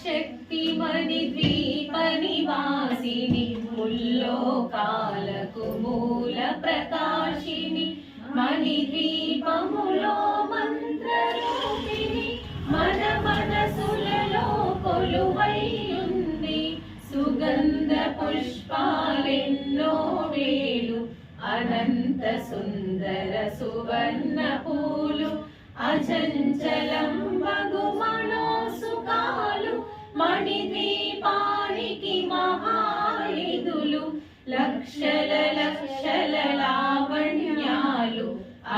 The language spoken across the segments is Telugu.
శక్తి మణిద్వీప నివాసిని ముల్లోకాలకు మూల ప్రకాశిని మణిద్వీపములో మంత్రరూపిణి మన మనసులలో కొలువైయుంది సుగంధ పుష్పాలెన్నో వేలు అనంత సుందర సువర్ణ పూలు అచంచలం వగు మనోసుకాలు మణిద్వీపానికి మహానిధులు లక్షల లక్షల లావణ్యాలు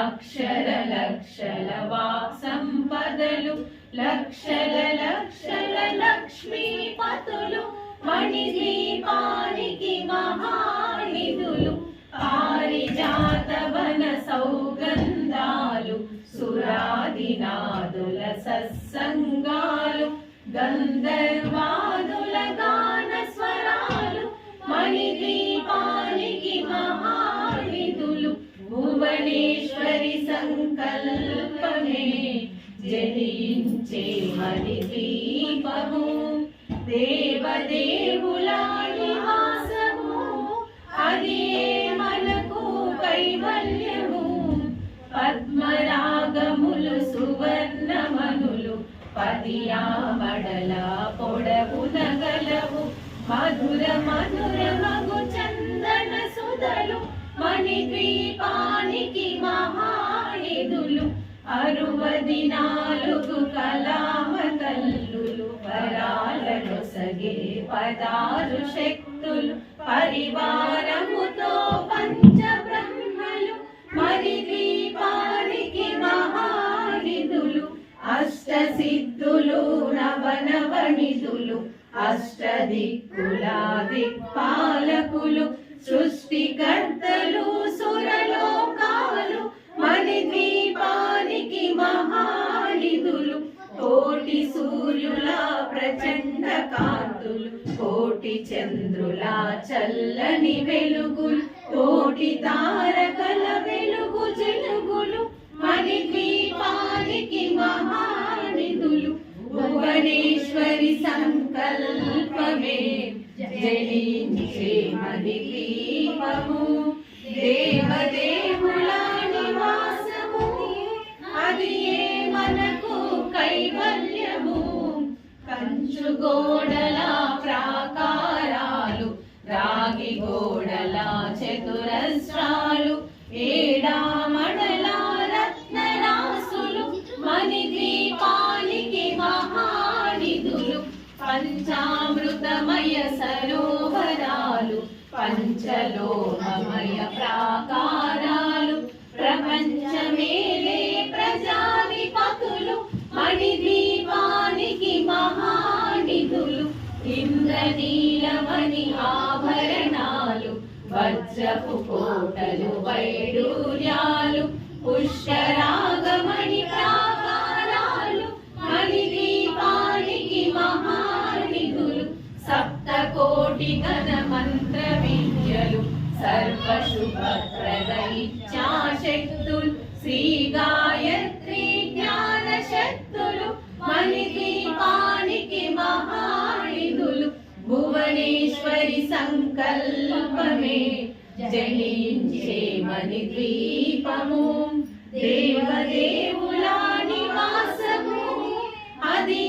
అక్షర లక్షల వాక్ సంపదలు లక్షల లక్షల లక్ష్మీపతులు మణిద్వీపానికి మహానిధులు పారిజాత వన సౌగంధాలు సురాదినాదుల సత్సంగాలు గంధర్వాదుల గాన స్వరాలు మణిద్వీపానికి మహానిధులు భువనేశ్వరి సంకల్పమే జనించే మణిద్వీపము దేవదేవుల నివాసము అది మనకు కైవల్యము పద్మరాగములు సువర్ణమనులు పదియామడల పొడవున గలవు మధుర మధుర మగు చందన సుధలు మణిద్వీపానికి మహానిధులు 64 కళామ తల్లులు వరాలను సగే 16 శక్తులు పరివారముతో పంచబ్రహ్మలు మణిద్వీపానికి మహానిధులు అష్టసిద్ధులు నవనవనిధులు అష్టదిక్కుల దిక్పాలకులు సృష్టికర్తలు సురలోకాలు మణిద్వీపానికి మహానిధులు కోటి సూర్యుల ప్రచండ కాంతులు కోటి చంద్రుల చల్లని వెలుగులు కోటి తారకల వెలుగు చెలుగులు మణిద్వీపానికి మహానిధులు భువనేశ్వరి సంకల్పమే జనించే మణిద్వీపము దేవదేవుల నివాసము అది మనకు కైవల్యము కంచు గోడల ప్రాకారాలు రాగి గోడల చతురస్రాలు ఏడామడల రత్నరాసులు మణిద్వీపానికి మహానిధులు పంచామృతమయ సరోవరాలు పంచలోహమయ ప్రాకారాలు ప్రపంచమేలే ప్రజాధిపతులు మణిద్వీపానికి మహానిధులు ఇంద్రనీలమణి ఆభరణాలు వజ్రపు కోటలు వైడూర్యాలు పుష్కరాగమణి ప్రాకారాలు మణిద్వీపానికి మహానిధులు సప్తకోటి గణ మంత్ర విద్యలు సర్వశుభప్రద ఇచ్ఛాశక్తులు శ్రీ గాయత్రి జ్ఞాన శక్తులు మణిద్వీపానికి మహానిధులు భువనేశ్వరి సంకల్పమే జనించే మణిద్వీపము దేవదేవుల నివాసము అది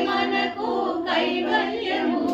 మనకు కైవల్యము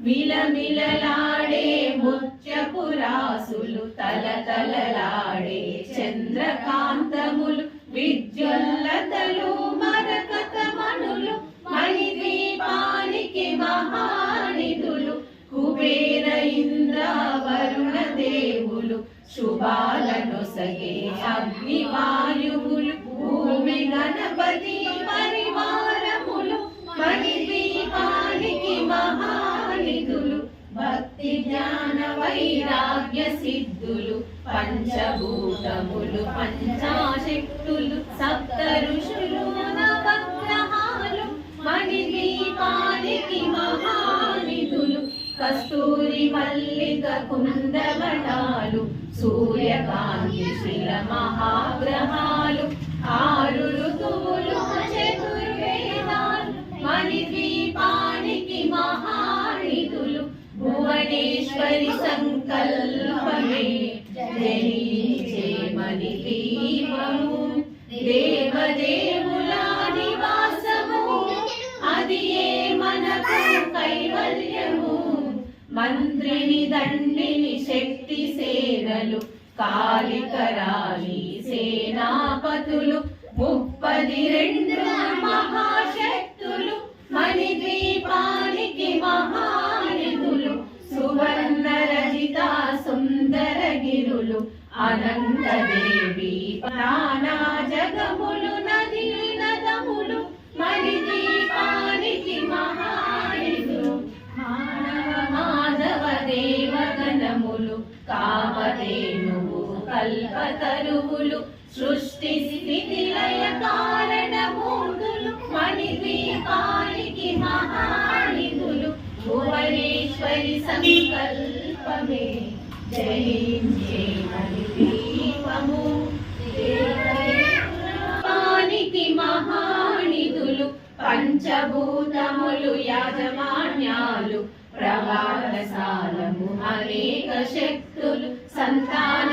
మిలమిలలాడే ముత్యపురాసులు తలతలలాడే చంద్రకాంతములు విద్యుల్లతలు మరకతమణులు మణిద్వీపానికి మహానిధులు కుబేర ఇంద్ర వరుణ దేవులు శుభాలను సగే అగ్ని వాయువులు భూమి గణపతి పరివారములు మణిద్వీపానికి మహానిధులు భక్తి జ్ఞాన వైరాగ్య సిద్ధులు పంచభూతములు పంచాశక్తులు సప్త ఋషులు నవగ్రహాలు మణిద్వీపానికి మహానిధులు కస్తూరి మల్లిక కుందవనాలు సూర్యకాంతి శిల మహాగ్రహాలు 6 ఋతువులు చతుర్వేదాలు మణిద్వీపానికి భువనేశ్వరి సంకల్పమే జయించే మణి దీపము దేవదేవుల నివాసము అది ఏ మనకు కైవల్యము మంత్రిని దండిని శక్తి సేనలు కాళికరాణి సేనాపతులు 32 మహాశక్తులు మణిద్వీపానికి మహానిధులు సువర్ణ రహిత సుందర గిరులు అనంతదేవి నానా జగములు నదీ నదములు మణిద్వీపానికి మహానిధులు మానవ దేవగణములు కామధేనువు కల్పతరువులు సృష్టి స్థితి లయ కారణమూర్తులు మణిద్వీపానికి మహానిధులు భువనేశ్వరి సంకల్పమే జయించే మణిద్వీపము దేవదేవునికి మహానిధులు పంచభూతములు యాజమాన్యాలు ప్రవాహసాలము అనేక శక్తులు సంతాన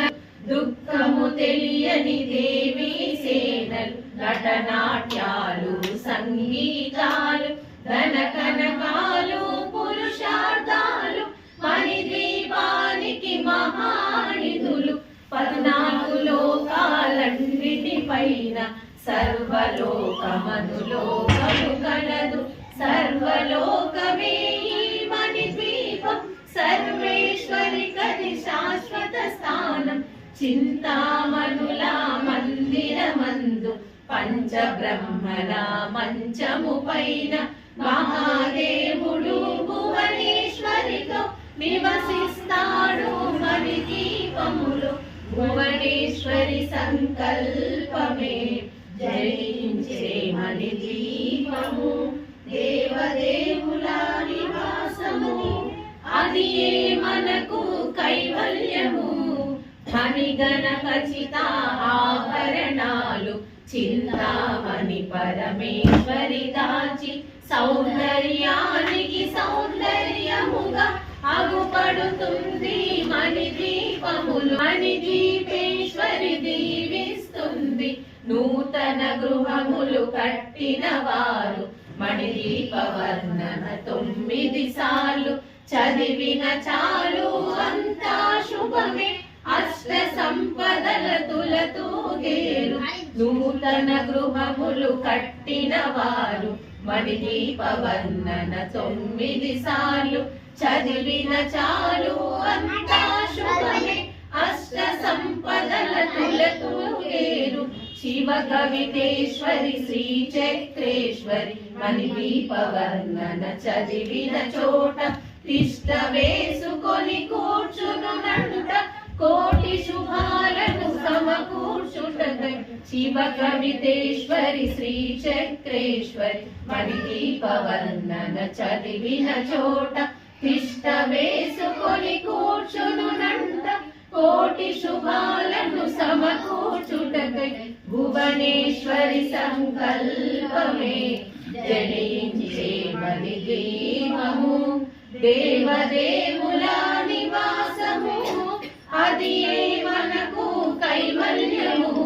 దుఃఖము తెలియని దేవి సేనలు నటనాట్యాలు సంగీతాలు ధన కనకాలు పురుషార్థాలు మణిద్వీపానికి మహానిధులు 14 లోకాలన్నిటిపైన సర్వలోకమనులోకము కలదు సర్వలోకమే ఈ మణిద్వీపం సర్వేశ్వరి కది శాశ్వత స్థానం చింతామణుల మందిరమందు పంచబ్రహ్మల మంచము పైన మహాదేవుడు భువనేశ్వరితో నివసిస్తాడు మణిద్వీపములో భువనేశ్వరి సంకల్పమే జయించే మణిద్వీపము దేవదేవుల నివాసము అది ఏ మనకు కైవల్యము మణిగణ ఖచ్చిత ఆభరణాలు చింతామణి పరమేశ్వరి దాచి సౌందర్యానికి సౌందర్యముగా అగుపడుతుంది మణిద్వీపములు మణిద్వీపేశ్వరి దీవిస్తుంది నూతన గృహములు కట్టిన వారు మణిద్వీప వర్ణన 9 సార్లు చదివిన చాలు అంతా శుభమే అష్ట సంపదల తులతూగేరు నూతన గృహములు కట్టిన వారు మణిద్వీప వర్ణన 9 సార్లు చదివిన చాలు అంతా శుభమే అష్ట సంపదల తులతూగేరు శివ కవితేశ్వరి శ్రీ చక్రేశ్వరి మణిద్వీప వర్ణన చదివిన చోట తిష్ట వేసుకొని కూర్చునునంట కోటి శుభాలను సమకూర్చుటకై శివ కవితేశ్వరి శ్రీ చక్రేశ్వరి మణిద్వీప వర్ణన చదివిన చోట తిష్ట వేసుకొని కూర్చునునంట కోటి శుభాలను సమకూర్చుటకై భువనేశ్వరి సంకల్పమే జయించే మణిద్వీపము దేవదేవుల నివాసము అది ఏ మనకు కైవల్యము